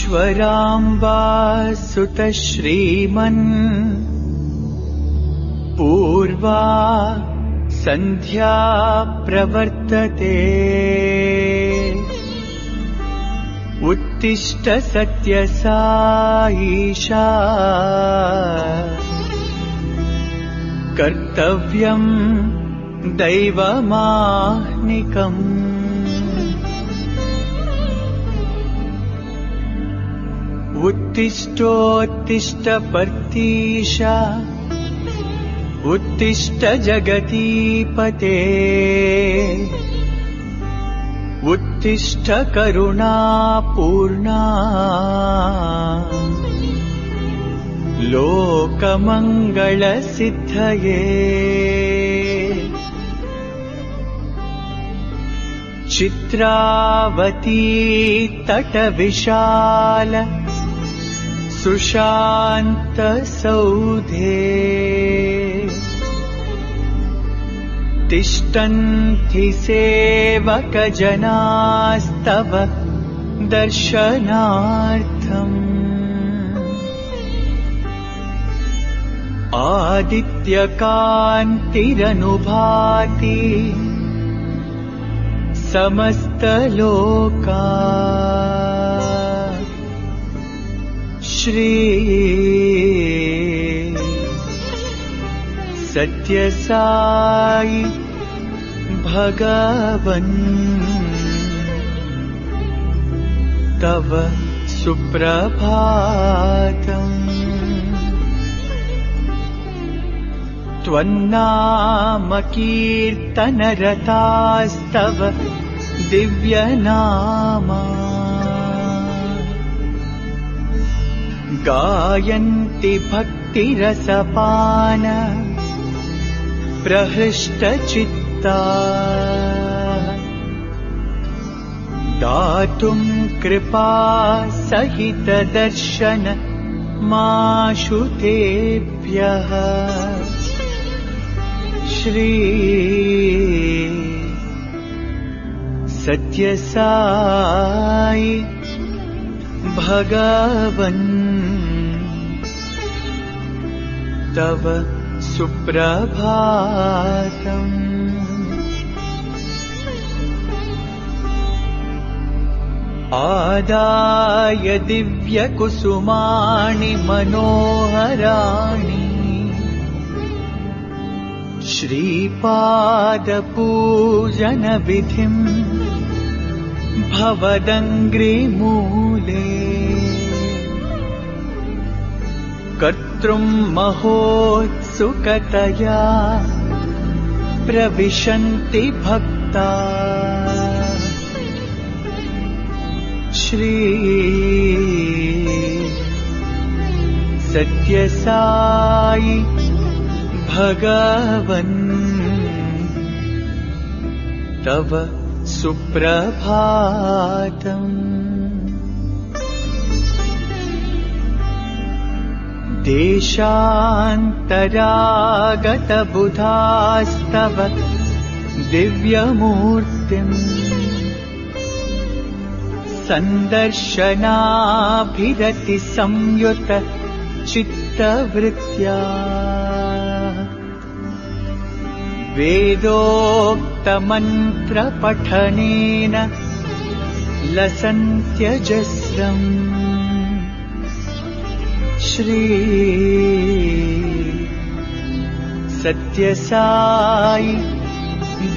ईश्वराम्बा सुत श्रीमन् पूर्वा संध्या प्रवर्तते उत्तिष्ठ सत्यसाईशा कर्तव्यं दैवमाह्निकम् उत्तिष्ठोत्तिष्ठ पर्तीश उत्तिष्ठ जगतीपते उत्तिष्ठ करुणापूर्णा लोकमङ्गलसिद्धये चित्रावती तटविशाल सुशांत सौधे तिष्ठन्ति सेवकजनास्तव दर्शनार्थम् आदित्यकान्तिरनुभाति समस्तलोका श्री सत्यसाई भगवन् तव सुप्रभातम् त्वन्नाम कीर्तनरतास्तव दिव्यनामा गायन्ति भक्तिरसपान प्रहृष्टचित्ता दातुं कृपा सहित दर्शन माशुतेभ्यः श्री सत्यसाई भगवन् तव सुप्रभातम् आदाय दिव्यकुसुमानि मनोहराणि श्रीपादपूजनविधिम् भवदङ्घ्रिमूले कर्तृं महोत्सुकतया प्रविशन्ति भक्ता श्री सत्यसाई भगवन् तव सुप्रभातम् देशान्तरागतबुधास्तव दिव्यमूर्तिम् सन्दर्शनाभिरति संयुत चित्तवृत्त्या वेदोक्तमन्त्रपठनेन लसन्त्यजस्रम् श्री सत्यसाई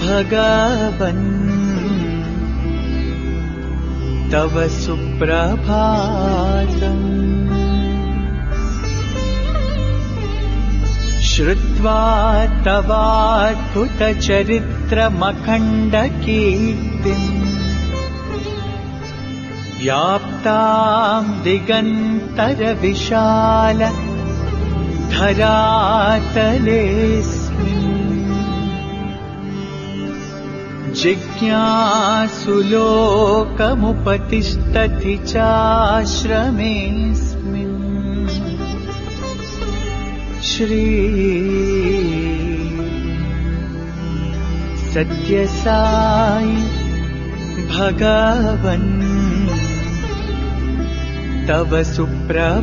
भगवन् तव सुप्रभातम् श्रुत्वा तवाद्भुतचरित्रमखण्डकीर्तिम् व्याप्तां दिगन्तरविशाल धरातलेऽस्मिन् जिज्ञासुलोकमुपतिष्ठति चाश्रमेऽस्मिन् श्री सत्यसाई भगवन् तव सुप्रभातम्।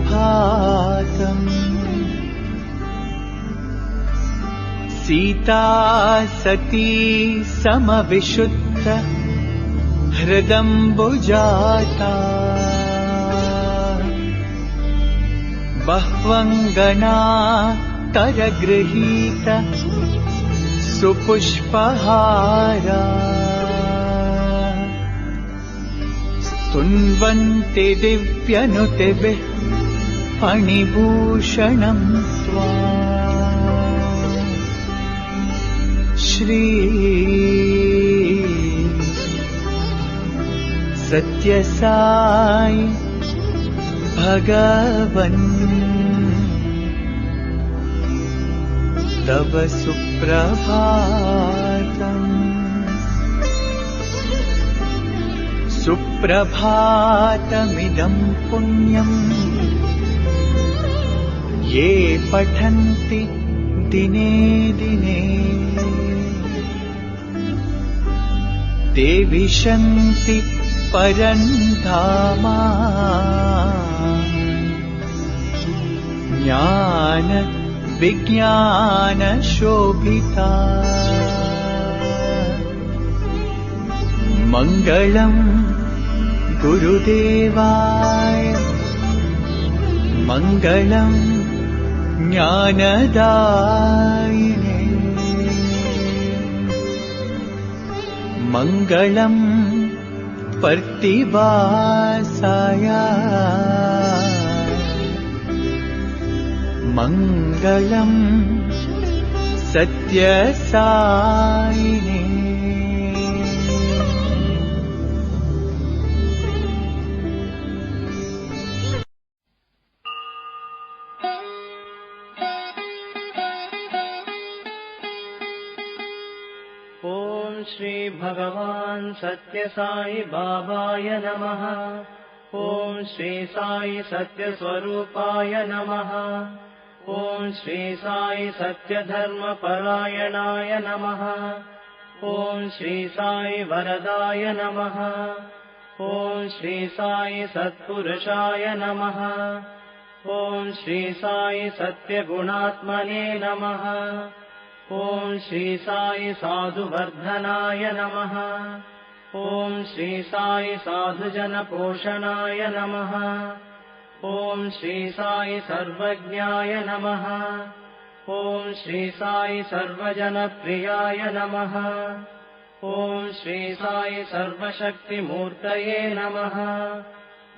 सीता सती समविशुद्ध हृदम्बुजाता। बह्वङ्गना करगृहीत सुपुष्पहारा। स्तुन्वन्ति दिव्यनुतिभिः फणिभूषणं स्वाम्। श्री सत्यसाई भगवन् तव सुप्रभातम्। सुप्रभातमिदं पुण्यम् ये पठन्ति दिने दिने। ते विशन्ति परन्धामा। ज्ञान विज्ञान शोभिता। मङ्गलम् गुरुदेवाय मङ्गलम् ज्ञानदायिने। मङ्गलम् पर्तिवासाय मङ्गलम् सत्यसायिने। ओम श्री भगवान सत्य साई बाबाय नमः। ओम श्री साई सत्य स्वरूपाय नमः। ओम श्री साई सत्य धर्म परायणाय नमः। ओम श्री साई वरदाय नमः। ओम श्री साई सत्पुरुषाय नमः। ओम श्री साई सत्य गुणात्मने नमः। ओम श्री साई साधुवर्धनाय नमः। ओम श्री साई साधुजन पोषणाय नमः। ओम श्री साई सर्वज्ञाय नमः। ओम श्री साई सर्वजन प्रियाय नमः। ओम श्री साई सर्वशक्तिमूर्तये नमः।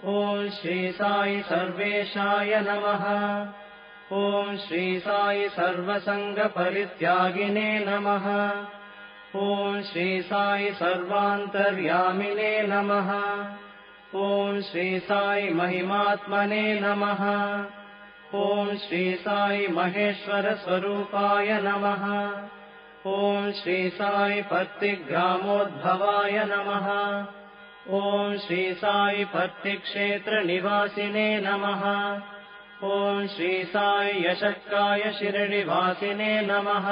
ओम श्री साई सर्वेशाय नमः। ओम श्री साई सर्वसंग परित्यागिने नमः। ओम श्री साई सर्वान्तर्यामिने नमः। ओम श्री साई महिमात्मने नमः। ओम श्री साई महेश्वर स्वरूपाय नमः। ओम श्री साई पत्तिग्रामोद्भवाय नमः। ओम श्री साई पत्तिक्षेत्र निवासिने नमः। ओम श्री साई यशक्काय शिरडिवासिने नमः।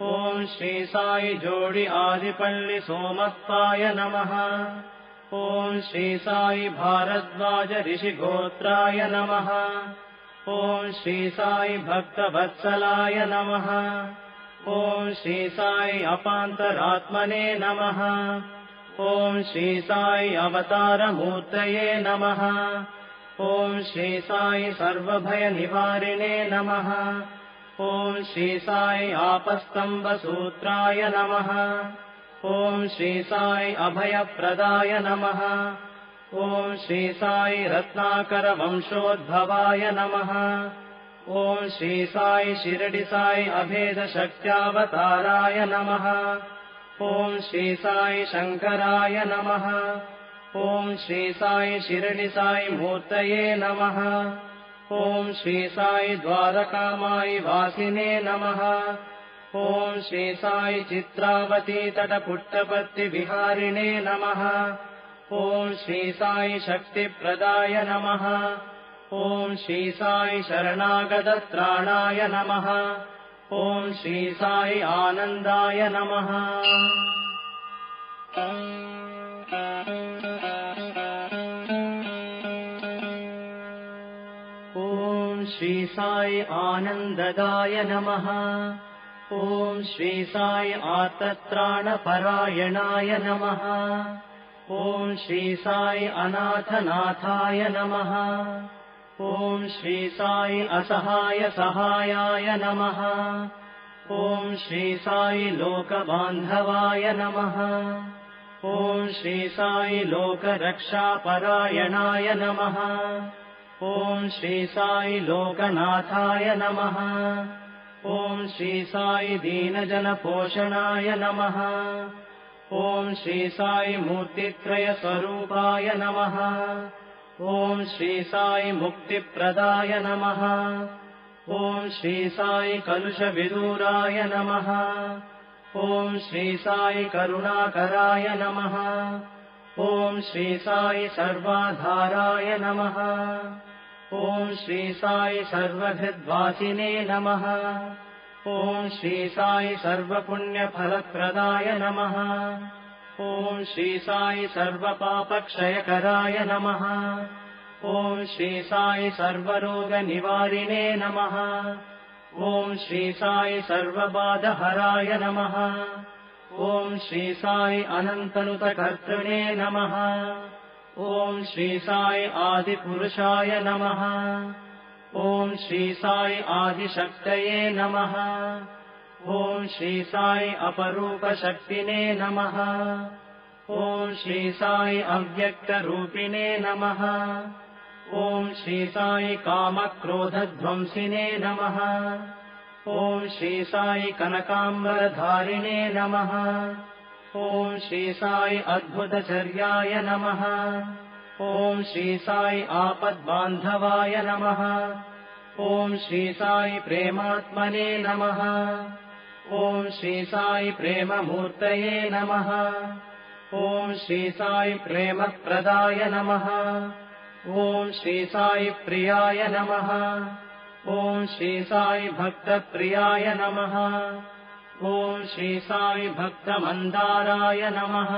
ओम श्री साई जोडि आदिपल्लि सोमप्पाय नमः। ओम श्री साई भारद्वाज ऋषिगोत्राय नमः। ओम श्री साई भक्तवत्सलाय नमः। ओम श्री साई अपान्तरात्मने नमः। ओम श्री साई अवतारमूर्तये नमः। ओम श्री साई सर्वभयनिवारिणे नमः। ओम श्री साई आपस्तम्बसूत्राय नमः। ओम श्री साई अभयप्रदाय नमः। ओम श्री साई रत्नाकर वंशोद्भवाय नमः। ओम श्री साई शिरडि साई अभेद शक्त्यावताराय नमः। ओम श्री साई शंकराय नमः। ओम श्री साई शिरडि साई मूर्तये नमः। ओम श्री साई द्वारकामाई वासिने नमः। ओम श्री साई चित्रावती तटपुट्टपत्ति विहारिणे नमः। ओम श्री साई शक्तिप्रदाय नमः। ओम श्री साई शरणागतत्राणाय नमः। ओम श्री साई आनन्दाय नमः। ॐ श्री साई आनन्ददाय नमः। ॐ श्री साई आर्तत्राणपरायणाय नमः। ॐ श्री साई अनाथनाथाय नमः। ॐ श्री साई असहाय सहायाय नमः। ॐ श्री साई लोकबान्धवाय नमः। ॐ श्री साई लोकरक्षापरायणाय नमः। ॐ श्री साई लोकनाथाय नमः। ॐ श्री साई दीनजनपोषणाय नमः। ॐ श्री साई मूर्तित्रयस्वरूपाय नमः। ॐ श्री साई मुक्तिप्रदाय नमः। ॐ श्री साई कलुषविदूराय नमः। ॐ श्री साई करुणाकराय नमः। ॐ श्री साई सर्वाधाराय नमः। ॐ श्री साई सर्वहृद्वासिने नमः। ॐ श्री साई सर्वपुण्यफलप्रदाय नमः। ॐ श्री साई सर्वपापक्षयकराय नमः। ॐ श्री साई सर्वरोगनिवारिणे नमः। ॐ श्री साई सर्वबाधहराय नमः। ॐ श्री साई अनन्तनुतकर्तृणे नमः। ॐ श्री साई आदिपुरुषाय नमः। ॐ श्री साई आदिशक्तये नमः। ॐ श्री साई अपरूपशक्तिने नमः। ॐ श्री साई अव्यक्तरूपिणे नमः। ॐ श्री साई कामक्रोधध्वंसिने नमः। ॐ श्री साई कनकाम्बरधारिणे नमः। ॐ श्री साई अद्भुतचर्याय नमः। ॐ श्री साई आपद्बान्धवाय नमः। ॐ श्री साई प्रेमात्मने नमः। ॐ श्री साई प्रेममूर्तये नमः। ॐ श्री साई प्रेमप्रदाय नमः। ॐ श्री साई प्रियाय नमः। ॐ श्री साई भक्तप्रियाय नमः। ॐ श्री साई भक्तमन्दाराय नमः।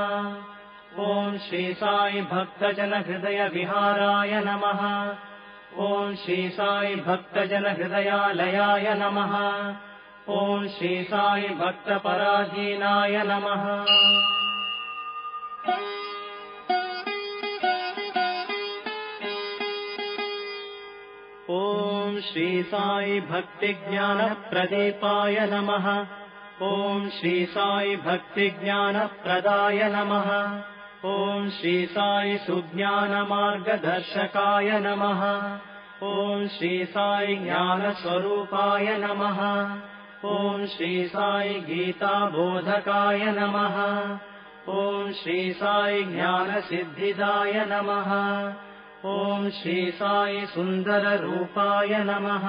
ॐ श्री साई भक्तजनहृदयविहाराय नमः। ॐ श्री साई भक्तजनहृदयालयाय नमः। ॐ श्री साई भक्तपराधीनाय नमः। ॐ श्री साई भक्तिज्ञानप्रदीपाय नमः। ॐ श्री साई भक्तिज्ञानप्रदाय नमः। ॐ श्री साई सुज्ञानमार्गदर्शकाय नमः। ॐ श्री साई ज्ञानस्वरूपाय नमः। ॐ श्री साई गीताबोधकाय नमः। ॐ श्री साई ज्ञानसिद्धिदाय नमः। ॐ श्री साई सुन्दररूपाय नमः।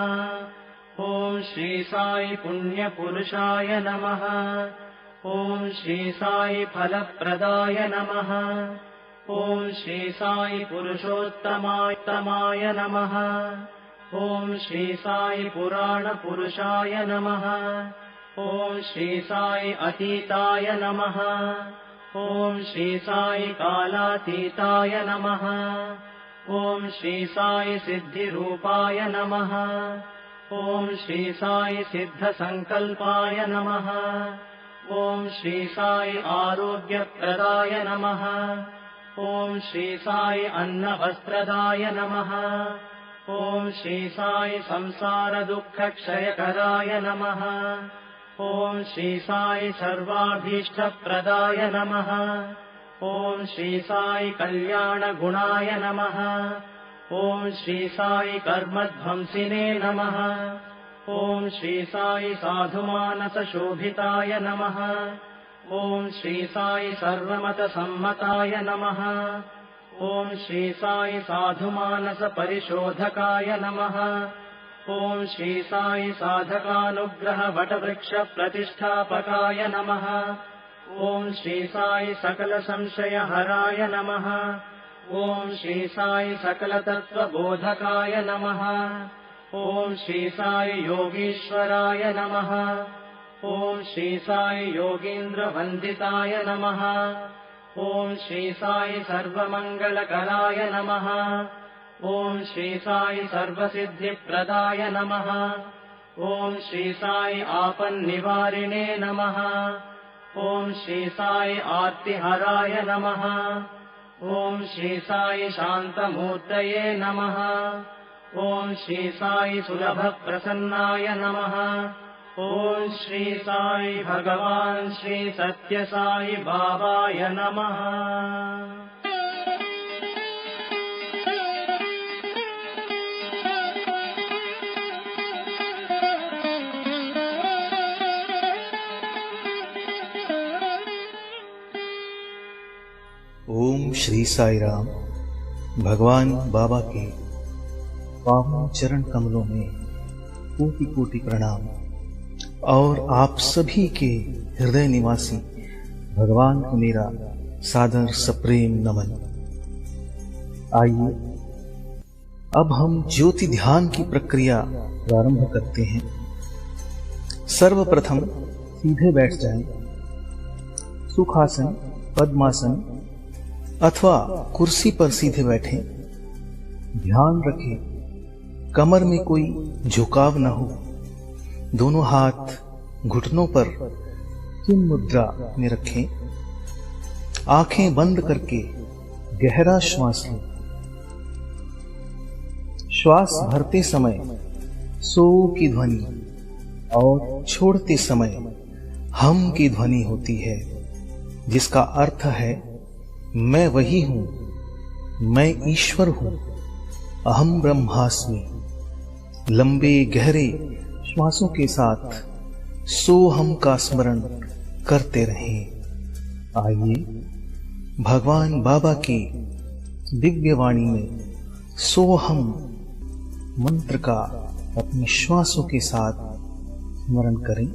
ॐ श्री साई पुण्यपुरुषाय नमः। ॐ श्री साई फलप्रदाय नमः। ॐ श्री साई पुरुषोत्तमाय नमः। ॐ श्री साई पुराणपुरुषाय नमः। ॐ श्री साई अतीताय नमः। ॐ श्री साई कालातीताय नमः। ॐ श्री साई सिद्धिरूपाय नमः। ॐ श्री साई सिद्धसङ्कल्पाय नमः। ॐ श्री साई आरोग्यप्रदाय नमः। ॐ श्री साई अन्नवस्त्रदाय नमः। ॐ श्री साई संसारदुःखक्षयकराय नमः। ॐ श्री साई सर्वाभीष्टप्रदाय नमः। ॐ श्री साई कल्याणगुणाय नमः। ॐ श्री साई कर्मध्वंसिने नमः। ॐ श्री साई साधुमानसशोभिताय नमः। ॐ श्री साई सर्वमतसम्मताय नमः। ॐ श्री साई साधुमानसपरिशोधकाय नमः। ॐ श्री साई साधकानुग्रहवटवृक्षप्रतिष्ठापकाय नमः। ॐ श्री साई सकलसंशयहराय नमः। ॐ श्री साई सकलतत्त्वबोधकाय नमः। ॐ श्री साई योगीश्वराय नमः। ॐ श्री साई योगीन्द्रवन्दिताय नमः। ॐ श्री साई सर्वमङ्गलकराय नमः। ॐ श्री साई सर्वसिद्धिप्रदाय नमः। ॐ श्री साई आपन्निवारिणे नमः। ॐ श्री साई आर्तिहराय नमः। ॐ श्री साई शान्तमूर्तये नमः। ॐ श्री साई सुलभप्रसन्नाय नमः। ॐ श्री साई भगवान् श्री सत्यसाई बाबाय नमः। ओम श्री साई राम। भगवान बाबा के पावन चरण कमलों में कोटि कोटि प्रणाम और आप सभी के हृदय निवासी भगवान को मेरा सादर सप्रेम नमन। आइए अब हम ज्योति ध्यान की प्रक्रिया प्रारंभ करते हैं। सर्वप्रथम सीधे बैठ जाएं। सुखासन, पद्मासन अथवा कुर्सी पर सीधे बैठें। ध्यान रखें कमर में कोई झुकाव न हो। दोनों हाथ घुटनों पर चिन मुद्रा में रखें। आंखें बंद करके गहरा श्वास लें। श्वास भरते समय सो की ध्वनि और छोड़ते समय हम की ध्वनि होती है, जिसका अर्थ है मैं वही हूं, मैं ईश्वर हूं, अहम ब्रह्मास्मि। लंबे गहरे श्वासों के साथ सोहम का स्मरण करते रहें। आइए भगवान बाबा की दिव्य वाणी में सोहम मंत्र का अपने श्वासों के साथ स्मरण करें।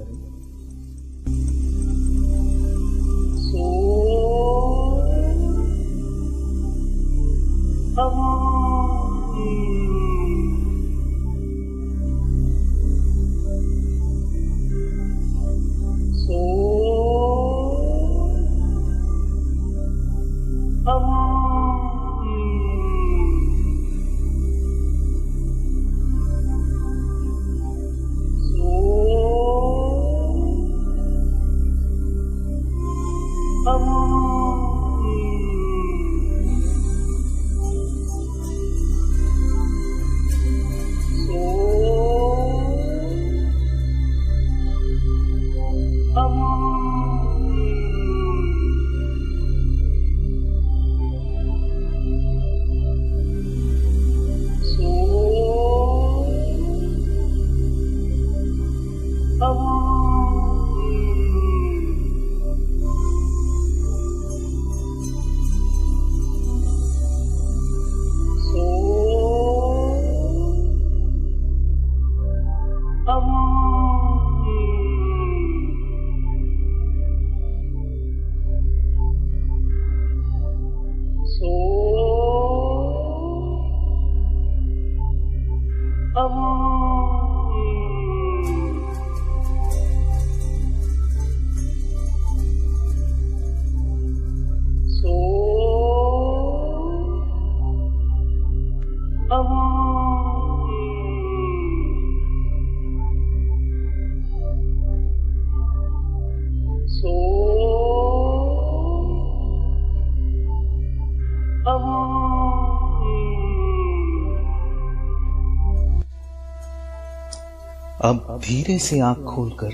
अब धीरे से आंख खोलकर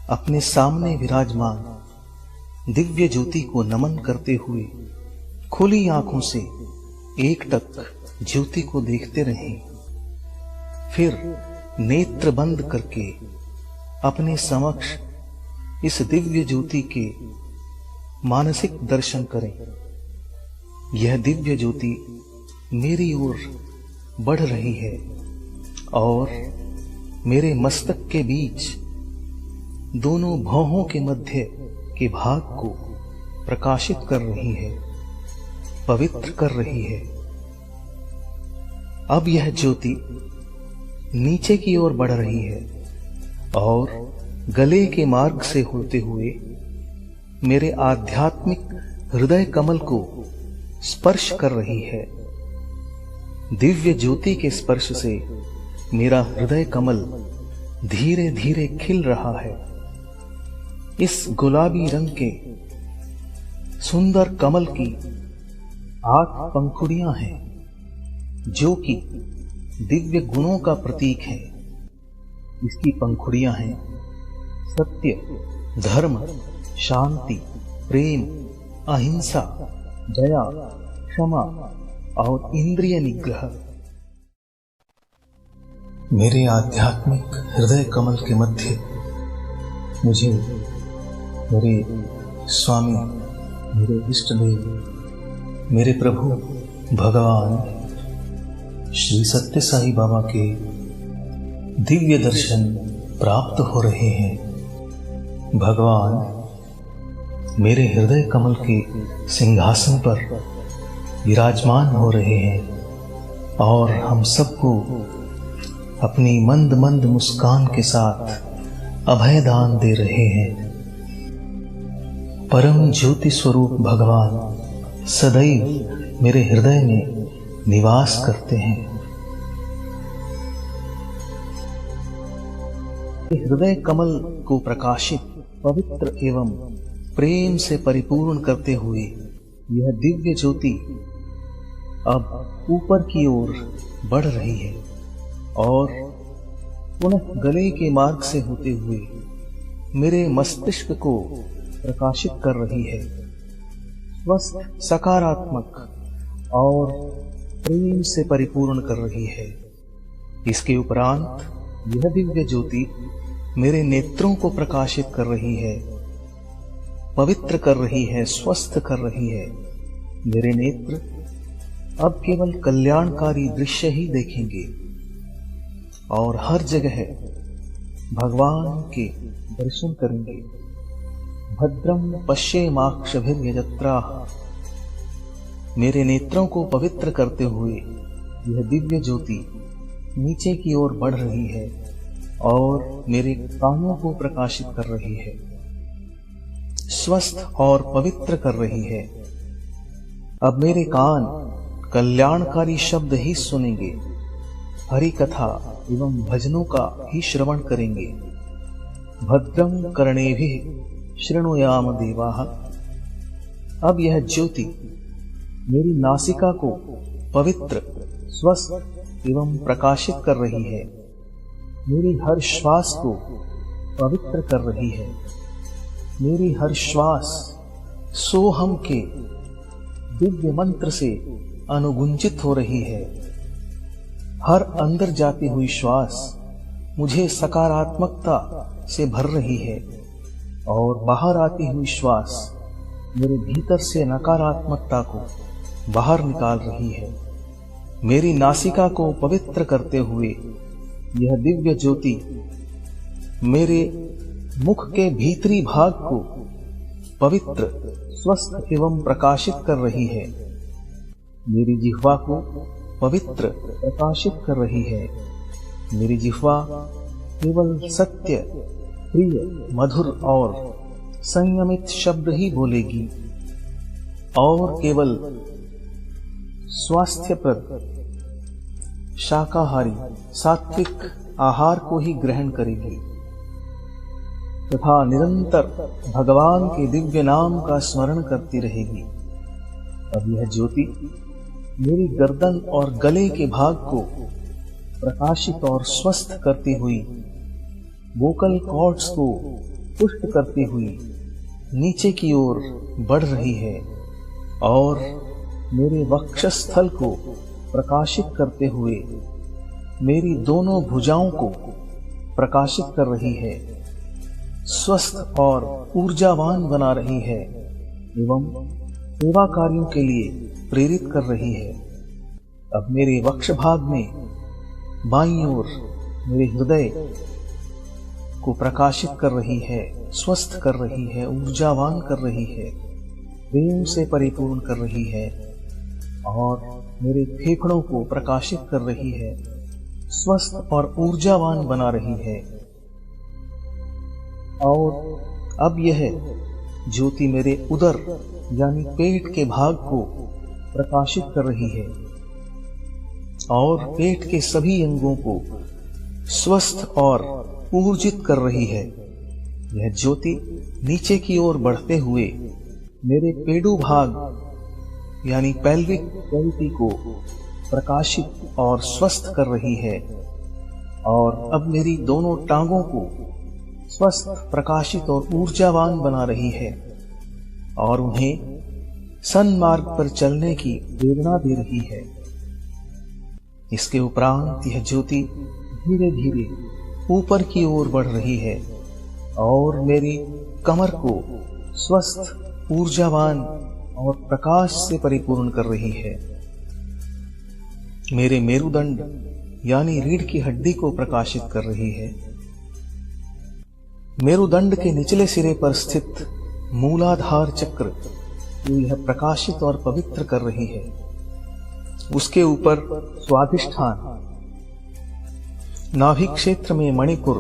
अपने सामने विराजमान दिव्य ज्योति को नमन करते हुए खुली आंखों से एकटक ज्योति को देखते रहें। फिर नेत्र बंद करके अपने समक्ष इस दिव्य ज्योति के मानसिक दर्शन करें। यह दिव्य ज्योति मेरी ओर बढ़ रही है और मेरे मस्तक के बीच दोनों भौहों के मध्य के भाग को प्रकाशित कर रही है, पवित्र कर रही है। अब यह ज्योति नीचे की ओर बढ़ रही है और गले के मार्ग से होते हुए मेरे आध्यात्मिक हृदय कमल को स्पर्श कर रही है। दिव्य ज्योति के स्पर्श से मेरा हृदय कमल धीरे धीरे खिल रहा है। इस गुलाबी रंग के सुंदर कमल की 8 पंखुड़ियां हैं, जो कि दिव्य गुणों का प्रतीक है। इसकी पंखुड़ियां हैं सत्य, धर्म, शांति, प्रेम, अहिंसा, दया, क्षमा और इंद्रिय निग्रह। मेरे आध्यात्मिक हृदय कमल के मध्य मुझे मेरे स्वामी, मेरे इष्ट देव, मेरे प्रभु भगवान श्री सत्य साई बाबा के दिव्य दर्शन प्राप्त हो रहे हैं। भगवान मेरे हृदय कमल के सिंहासन पर विराजमान हो रहे हैं और हम सबको अपनी मंद मंद मुस्कान के साथ अभय दान दे रहे हैं। परम ज्योति स्वरूप भगवान सदैव मेरे हृदय में निवास करते हैं। हृदय कमल को प्रकाशित, पवित्र एवं प्रेम से परिपूर्ण करते हुए यह दिव्य ज्योति अब ऊपर की ओर बढ़ रही है और पुनः गले के मार्ग से होते हुए मेरे मस्तिष्क को प्रकाशित कर रही है। स्वस्थ, सकारात्मक और प्रेम से परिपूर्ण कर रही है। इसके उपरांत यह दिव्य ज्योति मेरे नेत्रों को प्रकाशित कर रही है, पवित्र कर रही है, स्वस्थ कर रही है। मेरे नेत्र अब केवल कल्याणकारी दृश्य ही देखेंगे और हर जगह भगवान के दर्शन करेंगे। भद्रम पश्येमाक्षभिर्यजत्राः। मेरे नेत्रों को पवित्र करते हुए यह दिव्य ज्योति नीचे की ओर बढ़ रही है और मेरे कानों को प्रकाशित कर रही है, स्वस्थ और पवित्र कर रही है। अब मेरे कान कल्याणकारी शब्द ही सुनेंगे, हरि कथा एवं भजनों का ही श्रवण करेंगे। भद्रम कर्णेभिः शृणुयाम देवाः। अब यह ज्योति मेरी नासिका को पवित्र, स्वस्थ एवं प्रकाशित कर रही है। मेरी हर श्वास को पवित्र कर रही है। मेरी हर श्वास सोहम के दिव्य मंत्र से अनुगुंजित हो रही है। हर अंदर जाती हुई श्वास मुझे सकारात्मकता से भर रही है और बाहर आती हुई श्वास मेरे भीतर से नकारात्मकता को बाहर निकाल रही है। मेरी नासिका को पवित्र करते हुए यह दिव्य ज्योति मेरे मुख के भीतरी भाग को पवित्र, स्वस्थ एवं प्रकाशित कर रही है। मेरी जिह्वा को पवित्र, प्रकाशित कर रही है। मेरी जिह्वा केवल सत्य, प्रिय, मधुर और संयमित शब्द ही बोलेगी और केवल स्वास्थ्यप्रद, शाकाहारी, सात्विक आहार को ही ग्रहण करेगी तथा निरंतर भगवान के दिव्य नाम का स्मरण करती रहेगी। अब यह ज्योति मेरी गर्दन और गले के भाग को प्रकाशित और स्वस्थ करती हुई, वोकल कॉर्ड्स को पुष्ट करती हुई नीचे की ओर बढ़ रही है और मेरे वक्षस्थल को प्रकाशित करते हुए मेरी दोनों भुजाओं को प्रकाशित कर रही है, स्वस्थ और ऊर्जावान बना रही है एवं सेवा कार्यों के लिए प्रेरित कर रही है। अब मेरे वक्ष भाग में बाईं ओर मेरे हृदय को प्रकाशित कर रही है, स्वस्थ कर रही है, ऊर्जावान कर रही है, प्रेम से परिपूर्ण कर रही है और मेरे फेफड़ों को प्रकाशित कर रही है, स्वस्थ और ऊर्जावान बना रही है। और अब यह ज्योति मेरे उदर यानी पेट के भाग को प्रकाशित कर रही है। और पेट के सभी अंगों को स्वस्थ और ऊर्जित कर रही है। यह ज्योति नीचे की ओर बढ़ते हुए मेरे पेडू भाग यानी पेल्विक कैविटी को प्रकाशित और स्वस्थ कर रही है और अब मेरी दोनों टांगों को स्वस्थ, प्रकाशित और ऊर्जावान बना रही है और उन्हें सन्मार्ग पर चलने की प्रेरणा दे रही है। इसके उपरांत यह ज्योति धीरे धीरे ऊपर की ओर बढ़ रही है और मेरी कमर को स्वस्थ, ऊर्जावान और प्रकाश से परिपूर्ण कर रही है। मेरे मेरुदंड यानी रीढ़ की हड्डी को प्रकाशित कर रही है। मेरुदंड के निचले सिरे पर स्थित मूलाधार चक्र को यह प्रकाशित और पवित्र कर रही है। उसके ऊपर स्वाधिष्ठान, नाभि क्षेत्र में मणिपुर,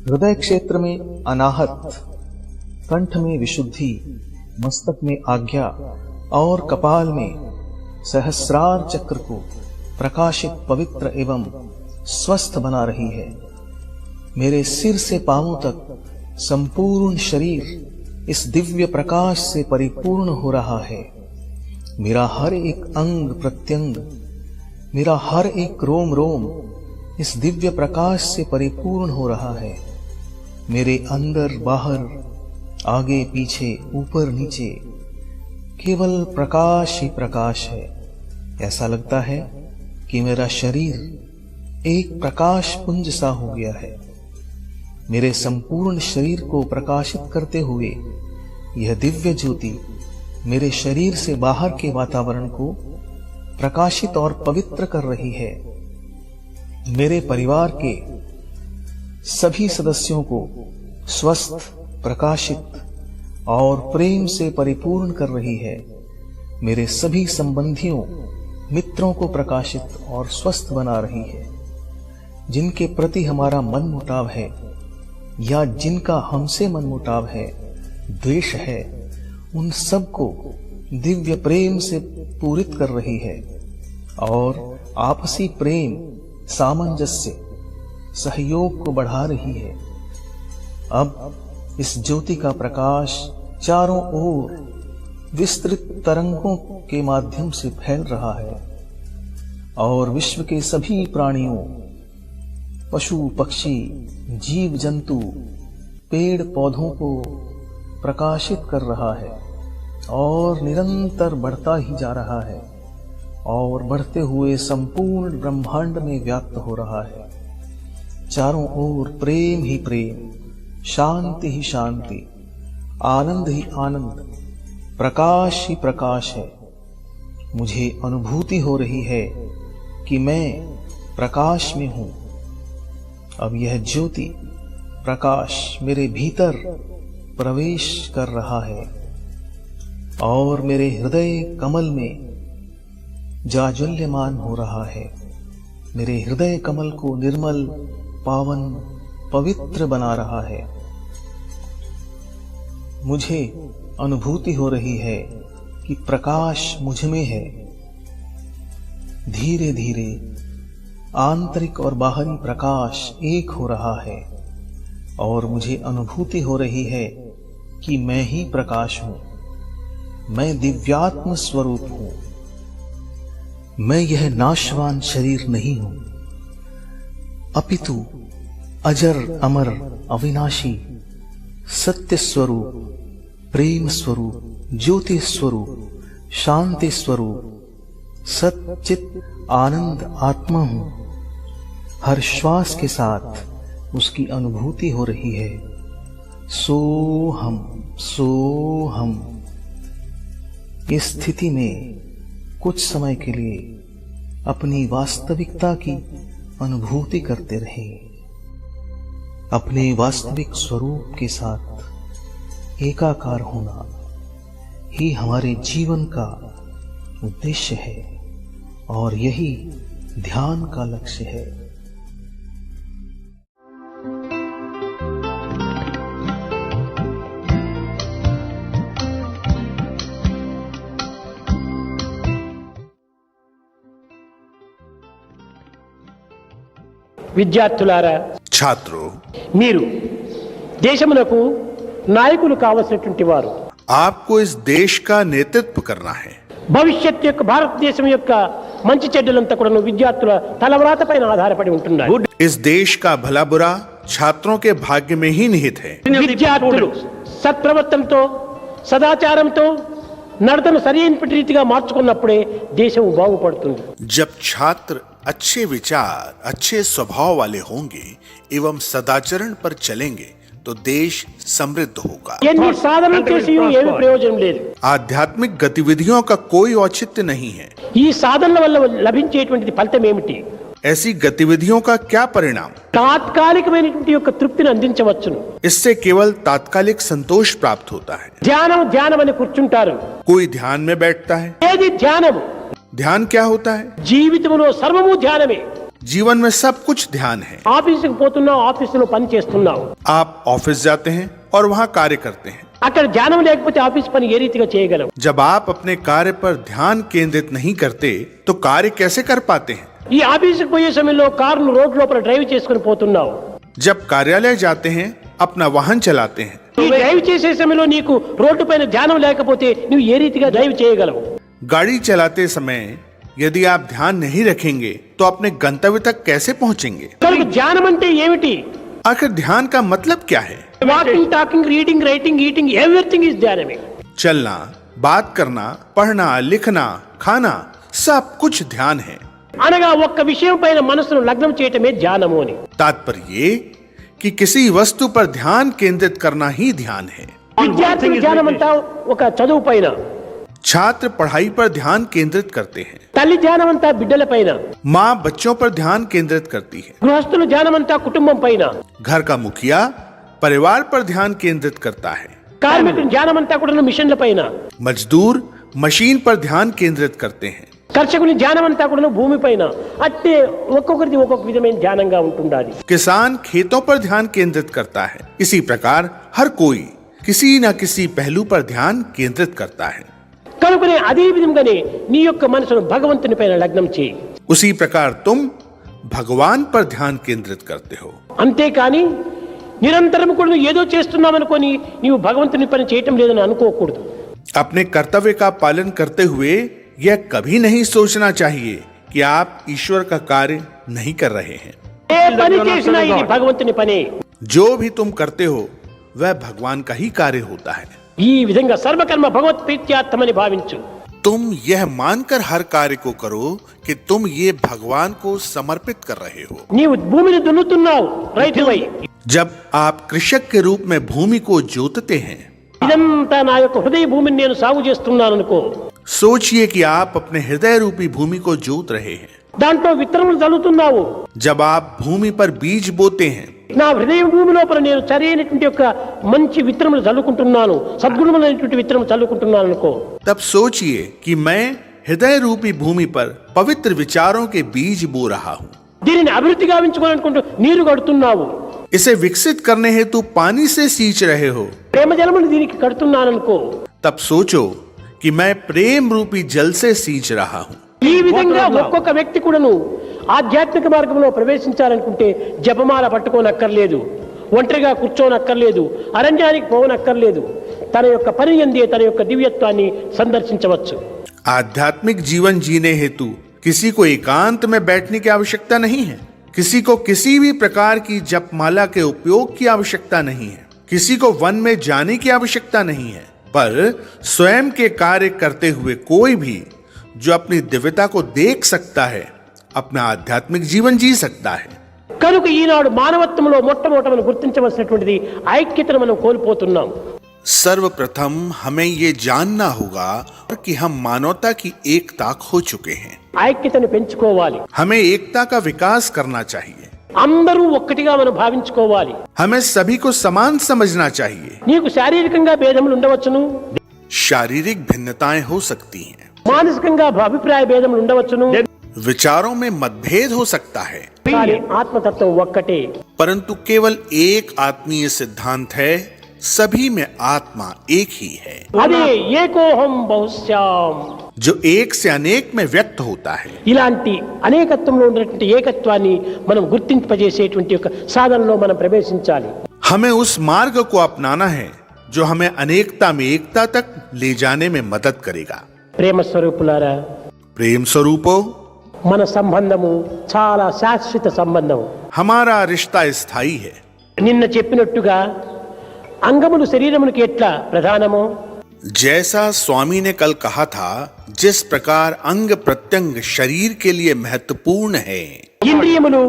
हृदय क्षेत्र में अनाहत, कंठ में विशुद्धि, मस्तक में आज्ञा और कपाल में सहस्रार चक्र को प्रकाशित, पवित्र एवं स्वस्थ बना रही है। मेरे सिर से पांवों तक संपूर्ण शरीर इस दिव्य प्रकाश से परिपूर्ण हो रहा है। मेरा हर एक अंग प्रत्यंग, मेरा हर एक रोम रोम इस दिव्य प्रकाश से परिपूर्ण हो रहा है। मेरे अंदर बाहर, आगे पीछे, ऊपर नीचे केवल प्रकाश ही प्रकाश है। ऐसा लगता है कि मेरा शरीर एक प्रकाश पुंज सा हो गया है। मेरे संपूर्ण शरीर को प्रकाशित करते हुए यह दिव्य ज्योति मेरे शरीर से बाहर के वातावरण को प्रकाशित और पवित्र कर रही है। मेरे परिवार के सभी सदस्यों को स्वस्थ, प्रकाशित और प्रेम से परिपूर्ण कर रही है। मेरे सभी संबंधियों, मित्रों को प्रकाशित और स्वस्थ बना रही है। जिनके प्रति हमारा मन मुटाव है या जिनका हमसे मन मुटाव है, द्वेष है, उन सब को दिव्य प्रेम से पूरित कर रही है और आपसी प्रेम, सामंजस्य, सहयोग को बढ़ा रही है। अब इस ज्योति का प्रकाश चारों ओर विस्तृत तरंगों के माध्यम से फैल रहा है और विश्व के सभी प्राणियों, पशु पक्षी, जीव जंतु, पेड़ पौधों को प्रकाशित कर रहा है और निरंतर बढ़ता ही जा रहा है और बढ़ते हुए संपूर्ण ब्रह्मांड में व्याप्त हो रहा है। चारों ओर प्रेम ही प्रेम, शांति ही शांति, आनंद ही आनंद, प्रकाश ही प्रकाश है। मुझे अनुभूति हो रही है कि मैं प्रकाश में हूं। अब यह ज्योति प्रकाश मेरे भीतर प्रवेश कर रहा है और मेरे हृदय कमल में जाज्वल्यमान हो रहा है। मेरे हृदय कमल को निर्मल, पावन, पवित्र बना रहा है। मुझे अनुभूति हो रही है कि प्रकाश मुझ में है। धीरे धीरे आंतरिक और बाहरी प्रकाश एक हो रहा है और मुझे अनुभूति हो रही है कि मैं ही प्रकाश हूं। मैं दिव्यात्म स्वरूप हूं। मैं यह नाशवान शरीर नहीं हूं, अपितु अजर अमर अविनाशी सत्य स्वरूप, प्रेम स्वरूप, ज्योति स्वरूप, शांति स्वरूप, सच्चित आनंद आत्मा हूं। हर श्वास के साथ उसकी अनुभूति हो रही है। सोहम सोहम। इस स्थिति में कुछ समय के लिए अपनी वास्तविकता की अनुभूति करते रहें। अपने वास्तविक स्वरूप के साथ एकाकार होना ही हमारे जीवन का उद्देश्य है और यही ध्यान का लक्ष्य है। విద్యార్థులారా, छात्रों, మీరు దేశమునకు నాయకులు కావలసినటువంటి వారు. आपको इस देश का नेतृत्व करना है. భవిష్యత్తు యొక్క భారతదేశం యొక్క మంచి చెడ్డలంతా కూడా విద్యార్థుల తలవ్రాత పైన ఆధారపడి ఉంటున్నాయి. इस देश का भला बुरा छात्रों के भाग्य में ही निहित है. విద్యార్థులు సత్ప్రవర్తనతో సదాచారంతో నడతను సరైన రీతిగా మార్చుకున్నప్పుడే దేశం బాగుపడుతుంది. जब छात्र अच्छे विचार, अच्छे स्वभाव वाले होंगे एवं सदाचरण पर चलेंगे तो देश समृद्ध होगा. ఎన్ని సాధనలు చేసి ఏమీ ప్రయోజనం లేదు. आध्यात्मिक गतिविधियों का कोई औचित्य नहीं है. ఈ సాధనల వల్ల లభించేటువంటి ఫలితం ఏమిటి? ऐसी गतिविधियों का क्या परिणाम? తాత్కాలికమైనటువంటి యొక్క తృప్తిని అందించవచ్చును. इससे केवल तात्कालिक संतोष प्राप्त होता है. ధ్యానం ధ్యానం అని కూర్చుంటారు. कोई ध्यान में बैठता है. ఏది ధ్యానము? ध्यान क्या होता है? జీవితంలో సర్వము ధ్యానమే. जीवन में सब कुछ ध्यान है. ఆఫీసుకు పోతున్నావు, ఆఫీసులో పని చేస్తున్నావు. आप ऑफिस जाते हैं और वहाँ कार्य करते हैं. అక్కడ ధ్యానం లేకపోతే ఆఫీస్ పని ఏ రీతిగా చేయగలవు? जब आप अपने कार्य पर ध्यान केंद्रित नहीं करते तो कार्य कैसे कर पाते हैं? ఈ ఆఫీసుకు పోయే సమయంలో కారును రోడ్ లోపల డ్రైవ్ చేసుకుని పోతున్నావు. जब कार्यालय जाते हैं अपना वाहन चलाते हैं. ఈ డ్రైవ్ చేసే సమయంలో నీకు రోడ్డు పైన ధ్యానం లేకపోతే నువ్వు ఏ రీతిగా డ్రైవ్ చేయగలవు? गाड़ी चलाते समय यदि आप ध्यान नहीं रखेंगे तो अपने गंतव्य तक कैसे पहुंचेंगे? కనుక ధ్యానం అంటే ఏమిటి? आखिर ध्यान का मतलब क्या है? Walking, talking, reading, writing, eating, everything is ధ్యానమే. चलना, बात करना, पढ़ना, लिखना, खाना, सब कुछ ध्यान है. అనగా ఒక్క విషయం పైన మనసును లగ్నం చేయటమే ధ్యానము అని. तात्पर्य ये कि किसी वस्तु पर ध्यान केंद्रित करना ही ध्यान है. విద్యార్థుల ధ్యానం అంతా ఒక చదువు పైన, छात्र पढ़ाई पर ध्यान केंद्रित करते हैं. తల్లి ధ్యానం అంతా బిడ్డల పైన, माँ बच्चों पर ध्यान केंद्रित करती है. గృహస్థుల ధ్యానం అంతా కుటుంబం పైన, घर का मुखिया परिवार पर ध्यान केंद्रित करता है. కార్మికుల ధ్యానం అంతా కూడా మిషన్ల పైన, मजदूर मशीन पर ध्यान केंद्रित करते हैं. కర్షకుని ధ్యానం అంతా కూడా భూమి పైన. అట్టే ఒక్కొక్కరిది ఒక్కొక్క విధమైన ధ్యానంగా ఉంటుండాలి. किसान खेतों पर ध्यान केंद्रित करता है. इसी प्रकार हर कोई किसी न किसी पहलू पर ध्यान केंद्रित करता है. కనుకనే అదే విధంగానే నీ యొక్క మనసును భగవంతుని పైన లగ్నం చేయి. उसी प्रकार तुम भगवान पर ध्यान केंद्रित करते हो. అంతేకాని నిరంతరం కూడా నువ్వు ఏదో చేస్తున్నావనుకొని నీవు భగవంతుని పని చేయటం లేదని అనుకోకూడదు. अपने कर्तव्य का पालन करते हुए यह कभी नहीं सोचना चाहिए कि आप ईश्वर का कार्य नहीं कर रहे हैं. ఏ పని చేసినా ఇది భగవంతుని పని. जो भी तुम करते हो वह भगवान का ही कार्य होता है. ఈ విధంగా సర్వకర్మ భగవత్ ప్రీత్యార్థమని భావించు. तुम यह मानकर हर कार्य को करो कि तुम ये भगवान को समर्पित कर रहे हो. నీవు భూమిని దున్నుతున్నావు రైతువై. जब आप कृषक के रूप में भूमि को जोतते हैं, ఇదంతా నా యొక్క హృదయ భూమిని నేను సాగు చేస్తున్నాను అనుకో. सोचिए कि आप अपने हृदय रूपी भूमि को जोत रहे हैं. దాంట్లో విత్తనములు చల్లుతున్నావు. जब आप भूमि पर बीज बोते हैं, నా హృదయ భూమి లోపల నేను సరైనటువంటి యొక్క మంచి విత్తనములు చల్లుకుంటున్నాను, సద్గుణమైనటువంటి విత్తనములు చల్లుకుంటున్నాను అనుకో. तब सोचिए कि मैं हृदय रूपी भूमि पर पवित्र विचारों के बीज बो रहा हूँ. దీనిని అభివృద్ధి గావించుకోవాలనుకుంటూ నీరు కడుతున్నావు. इसे विकसित करने हेतु पानी से सींच रहे हो. ప్రేమ జలమును దీనికి కడుతున్నాను అనుకో. तब सोचो कि मैं प्रेम रूपी जल से सींच रहा हूँ. ఈ విధంగా ఒక్కొక్క వ్యక్తి కూడాను ఆధ్యాత్మిక మార్గంలో ప్రవేశించాలనుకుంటే జపమాల పట్టుకోనక్కర్లేదు, ఒంటరిగా కూర్చోనక్కర్లేదు, అరణ్యానికి పోవనక్కర్లేదు. తన యొక్క పని యందే తన యొక్క దివ్యత్వాన్ని సందర్శించవచ్చు. आध्यात्मिक जीवन जीने हेतु किसी को एकांत में बैठने की आवश्यकता नहीं है. किसी को किसी भी प्रकार की जपमाला के उपयोग की आवश्यकता नहीं है. किसी को वन में जाने की आवश्यकता नहीं है. पर स्वयं के कार्य करते हुए कोई भी जो अपनी दिव्यता को देख सकता है अपना आध्यात्मिक जीवन जी सकता है. కనుక ఈనాడు మానవత్వంలో మొట్టమొదట మనం గుర్తించవలసినటువంటిది ఐక్యతను మనం కోల్పోతున్నాం. सर्वप्रथम हमें ये जानना होगा कि हम मानवता की एकता खो चुके हैं. ఐక్యతను పెంచుకోవాలి. हमें एकता का विकास करना चाहिए. అందరూ ఒక్కటిగా మనం భావించుకోవాలి. हमें सभी को समान समझना चाहिए. నీకు శారీరకంగా భేదములు ఉండవచ్చును, शारीरिक भिन्नताएं हो सकती हैं, మానసికంగా అభిప్రాయ భేదములు ఉండవచ్చును, विचारों में मतभेद हो सकता है, కానీ ఆత్మతత్వం ఒక్కటే. परंतु केवल एक आत्मीय सिद्धांत है. सभी में आत्मा एक ही है. అదే ఏకోహం బహుశ్యాం. जो एक से अनेक में व्यक्त होता है। ఇలాంటి అనేకత్వంలో ఉన్నటువంటి ఏకత్వాన్ని మనం గుర్తింపజేసేటువంటి ఒక సాధనలో మనం ప్రవేశించాలి. हमें उस मार्ग को अपनाना है जो हमें अनेकता में एकता तक ले जाने में मदद करेगा। ప్రేమ స్వరూపులారా, प्रेम स्वरूपो, మన సంబంధము చాలా శాశ్వత సంబంధము. हमारा रिश्ता स्थायी है। నిన్న చెప్పినట్టుగా అంగములు శరీరమునికి ఎట్లా ప్రధానమో, जैसा स्वामी ने कल कहा था, जिस प्रकार अंग प्रत्यंग शरीर के लिए महत्वपूर्ण है, ఇంద్రియములు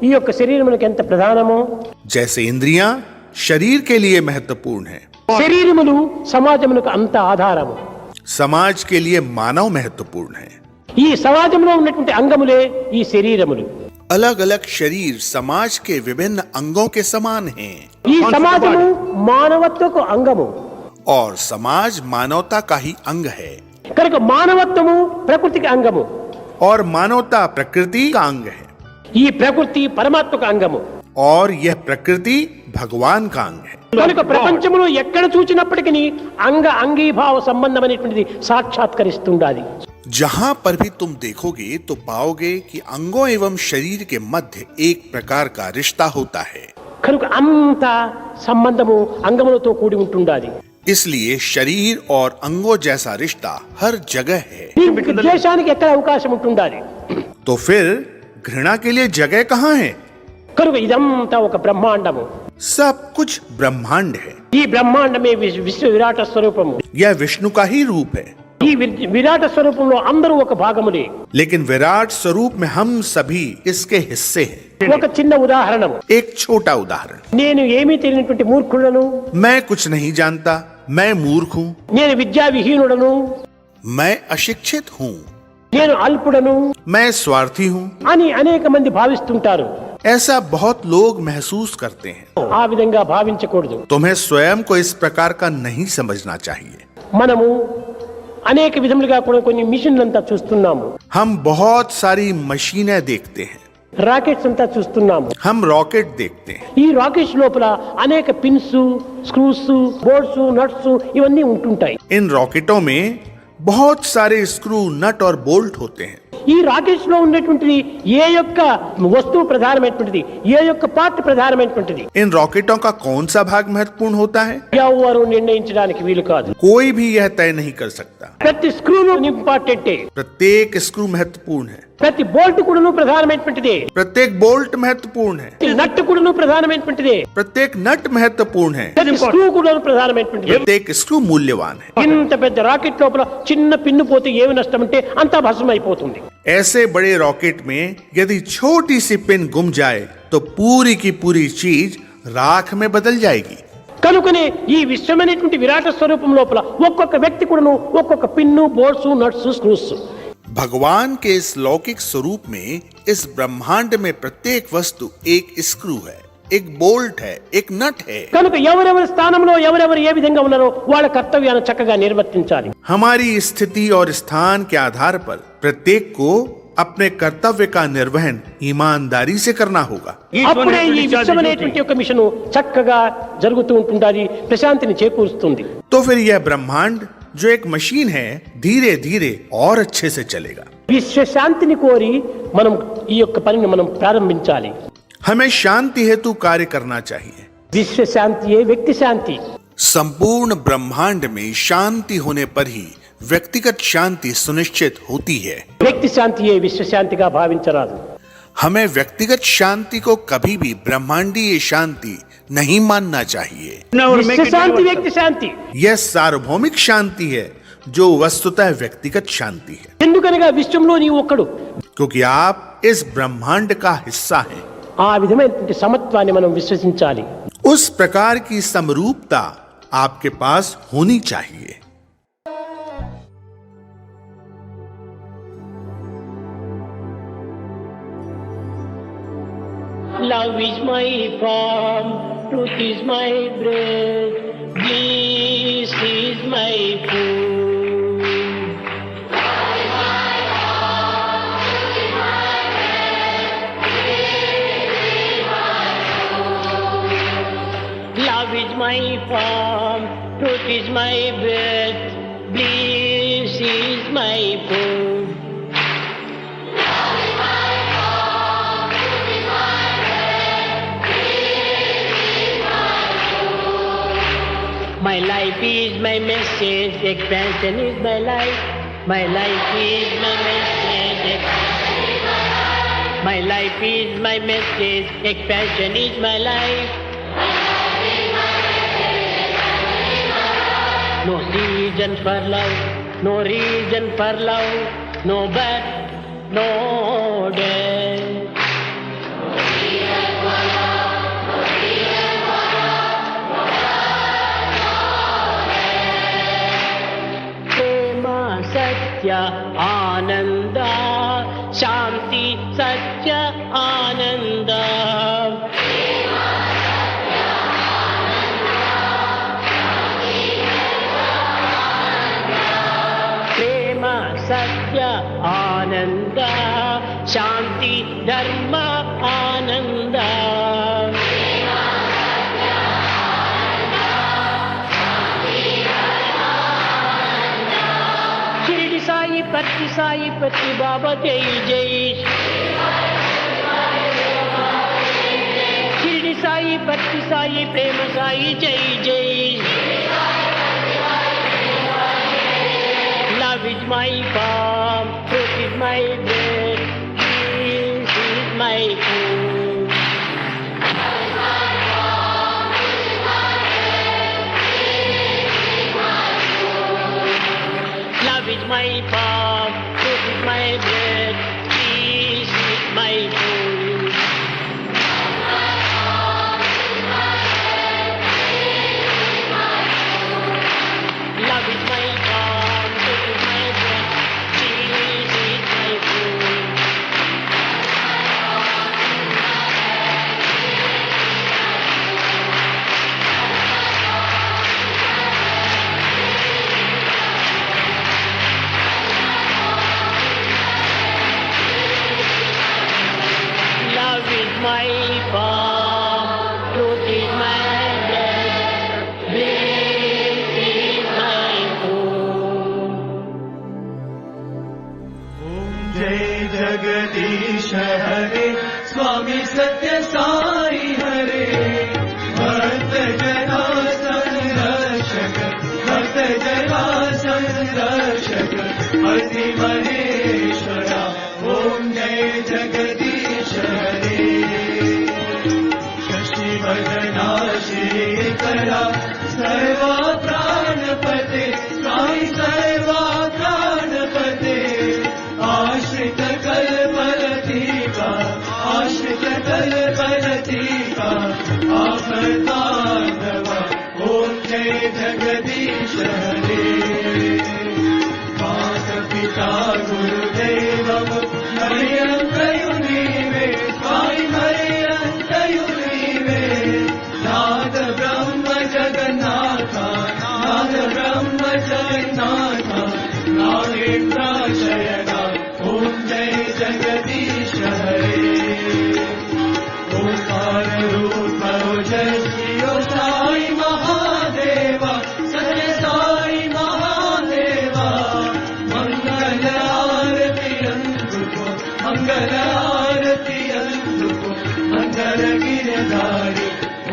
ఈ యొక్క శరీరమునికి ఎంత ప్రధానమో, जैसे इंद्रियां शरीर के लिए महत्वपूर्ण है, శరీరములు సమాజమునకు అంత ఆధారము. समाज के लिए मानव महत्वपूर्ण है। ఈ సమాజంలో ఉన్నటువంటి అంగములే ఈ శరీరములు. अलग अलग शरीर समाज के विभिन्न अंगों के समान हैं ఈ సమాజము మానవత్వకు అంగము. और समाज मानवता का ही अंग है కనుక మానవత్వము ప్రకృతికి అంగము. और मानवता प्रकृति का अंग है ఈ ప్రకృతి పరమాత్మకు అంగము. और यह प्रकृति भगवान का अंग है। కనుక ప్రపంచంలో ఎక్కడ చూచినప్పటికీ అంగీభావ సంబంధం అనేటువంటిది సాక్షాత్కరిస్తుండాలి. जहां पर भी तुम देखोगे तो पाओगे कि अंगों एवं शरीर के मध्य एक प्रकार का रिश्ता होता है। కనుక అంత సంబంధము అంగములతో కూడి ఉంటుండాలి. इसलिए शरीर और अंगों जैसा रिश्ता हर जगह है। దీనికి ద్వేషానికి ఎక్కడ అవకాశం ఉంటుండాలి. तो फिर घृणा के लिए जगह कहाँ है? కనుక ఇదంతా ఒక బ్రహ్మాండము. सब कुछ ब्रह्मांड है। ఈ బ్రహ్మాండమే విశ్వ విరాట స్వరూపము. यह विष्णु का ही रूप है। ఈ విరాట స్వరూపంలో అందరూ ఒక భాగములే. लेकिन विराट स्वरूप में हम सभी इसके हिस्से हैं। ఒక చిన్న ఉదాహరణము. एक छोटा उदाहरण, నేను ఏమీ తెలియనటువంటి మూర్ఖుడను, मैं कुछ नहीं जानता, मैं मूर्ख हूँ, నేను విద్యా విహీనుడను, मैं अशिक्षित हूँ, నేను అల్పుడను मैं स्वार्थी हूँ, అని అనేక మంది భావిస్తుంటారు. ऐसा बहुत लोग महसूस करते हैं। ఆ విధంగా భావించకూడదు. तुम्हें स्वयं को इस प्रकार का नहीं समझना चाहिए। మనము అనేక విధములుగా కూడా కొన్ని మిషన్లంతా చూస్తున్నాము. हम बहुत सारी मशीनें देखते हैं, రాకెట్స్ అంతా చూస్తున్నాము. हम रॉकेट देखते हैं। ఈ రాకెట్స్ లోపల అనేక పిన్స్, స్క్రూస్, బోల్ట్స్, నట్స్ ఇవన్నీ ఉంటుంటాయి. इन रॉकेटों में बहुत सारे स्क्रू, नट और बोल्ट होते हैं। ఈ రాకెట్స్ లో ఉన్నటువంటిది ఏ యొక్క వస్తువు ప్రధానమైనటువంటిది, ఏ యొక్క పార్ట్ ప్రధానమైనటువంటిది इन रॉकेटों का कौन सा भाग महत्वपूर्ण होता है, ఎవరు నిర్ణయించడానికి వీలు కాదు. कोई भी यह तय नहीं कर सकता। ప్రతి స్క్రూను ఇంపార్టెంటే, प्रत्येक स्क्रू महत्वपूर्ण है, ప్రతి బోల్ట్ కూడాను ప్రధానమైనటువంటిదే, प्रत्येक बोल्ट महत्वपूर्ण है, ప్రతి నట్ కూడాను ప్రధానమైనటువంటిదే, प्रत्येक नट महत्वपूर्ण है, ప్రతి స్క్రూ కూడాను ప్రధానమైనటువంటిదే. प्रत्येक स्क्रू मूल्यवान है। ఇంత పెద్ద రాకెట్ లోపల చిన్న పిన్ను పోతే ఏమి నష్టం అంటే అంతా భస్మం అయిపోతుంది. ऐसे बड़े रॉकेट में यदि छोटी सी पिन गुम जाए तो पूरी की पूरी चीज राख में बदल जाएगी। కనుకనే ఈ విశ్వమైనటువంటి విరాట స్వరూపం లోపల ఒక్కొక్క వ్యక్తి కూడాను ఒక్కొక్క పిన్ను, బోల్ట్స్, నట్స్, స్క్రూస్. भगवान के इस लौकिक स्वरूप में इस ब्रह्मांड में प्रत्येक वस्तु एक स्क्रू है, एक बोल्ट है, एक नट है। కనుక ఎవరెవరి స్థానంలో ఎవరెవరు ఏ విధంగా ఉన్నారో వాళ్ళ కర్తవ్యాన్ని చక్కగా నిర్వర్తించాలి. हमारी स्थिति और स्थान के आधार पर प्रत्येक को अपने कर्तव्य का निर्वहन ईमानदारी से करना होगा। అప్పుడే ఈ విశ్వమైనటువంటి యొక్క మిషన్ చక్కగా జరుగుతూ ఉంటుండాలి, ప్రశాంతిని చేకూరుస్తుంది. तो फिर यह ब्रह्मांड जो एक मशीन है धीरे धीरे और अच्छे से चलेगा। విశ్వ శాంతిని కోరి మనం ఈ యొక్క పనిని మనం ప్రారంభించాలి. हमें शांति हेतु कार्य करना चाहिए। విశ్వ శాంతియే వ్యక్తి శాంతి. संपूर्ण ब्रह्मांड में शांति होने पर ही व्यक्तिगत शांति सुनिश्चित होती है। వ్యక్తి శాంతియే విశ్వ శాంతిగా భావించరాదు. हमें व्यक्तिगत शांति को कभी भी ब्रह्मांडीय शांति नहीं मानना चाहिए। విశ్వ శాంతి వ్యక్తి శాంతి. यह सार्वभौमिक शांति है जो वस्तुतः व्यक्तिगत शांति है, ఎందుకనగా విశ్వంలో నీవు ఒక్కడు. क्योंकि आप इस ब्रह्मांड का हिस्सा हैं। ఆ విధమైనటువంటి సమత్వాన్ని మనం విశ్వసించాలి. उस प्रकार की समरूपता आपके पास होनी चाहिए। Love is my form, truth is my breath, bliss is my food. Love is my form, truth is my breath, bliss This is my food. My life is my message, expansion is my life. My life is my message, my life is my message, expansion is my life. No reason for love, no reason for love, no birth, no death. सत्य आनंद शांति सत्य आनंद प्रेम सत्य आनंद शांति धर्म आनंद साई पति बाबा जय जय शिरडी साई पति साई प्रेम साई जय जय love is my form truth is my breath peace is my food love is my farm, truth is my bread, peace is my food. Love is my farm, truth is my bread, peace is my food. Love is my farm, truth is my bread, bliss is my food. जय जगदीश हरे स्वामी सत्य साई हरे भक्त जना संरक्षक भक्त जना संरक्षक अति महेश्वरा ओम जय जगदीश हरे शशिवदना श्रीकरा सर्वा प्राणपते साई सर्वा प्राणपते आश्रित कल्पलतीका आश्रित कल्पलतीका आपदानवा ओम जय जगदीश हरे मात पिता गुरुदेवम मरियन्तयुनीवे स्वामी मरियन्तयुनीवे नाद ब्रह्म जगन्नाथा नाद ब्रह्म जगन्नाथा नागेन्द्राशयना ओम जय जगदीश हरे ओंकार रूप ओजस्वी साई महादेवा सत्य साई महादेवा मंगल आरती अंतुको मंगल आरती अंतुको मंगल गिरधारी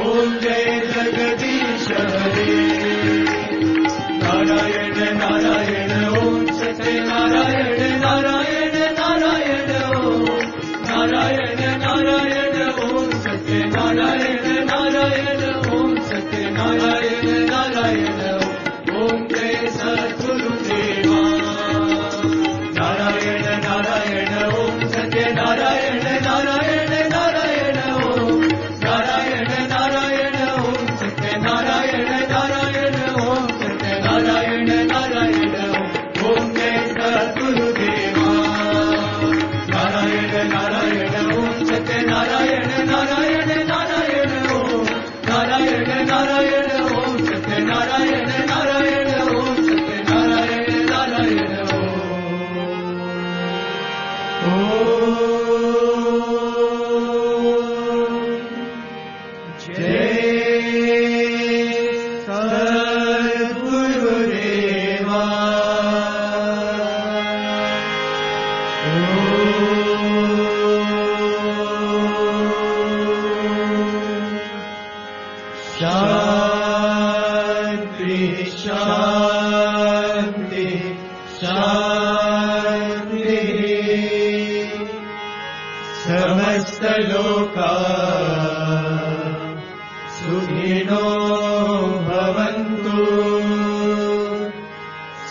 ओम जय जगदीश हरे नारायण नारायण ओम सत्य नारायण नारायण नारायण ओम नारायण नारायण ओम सत्य नारायण नारायण ओम सत्य नारायण नारायण ओम जय सद्गुरुदेवा नारायण नारायण ओम सत्य नारायण नारायण नारायण ओम नारायण समस्तलोका सुखिनो भवन्तु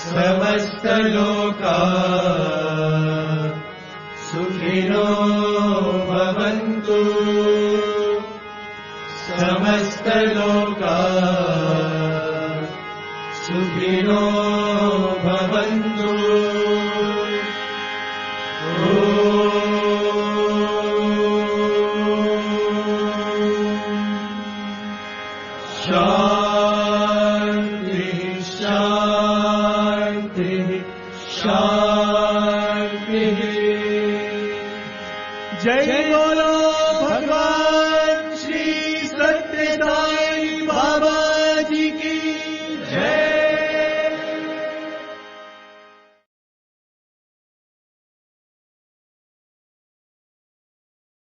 समस्तलोका सुखिनो भवन्तु समस्तलोका सुखिनो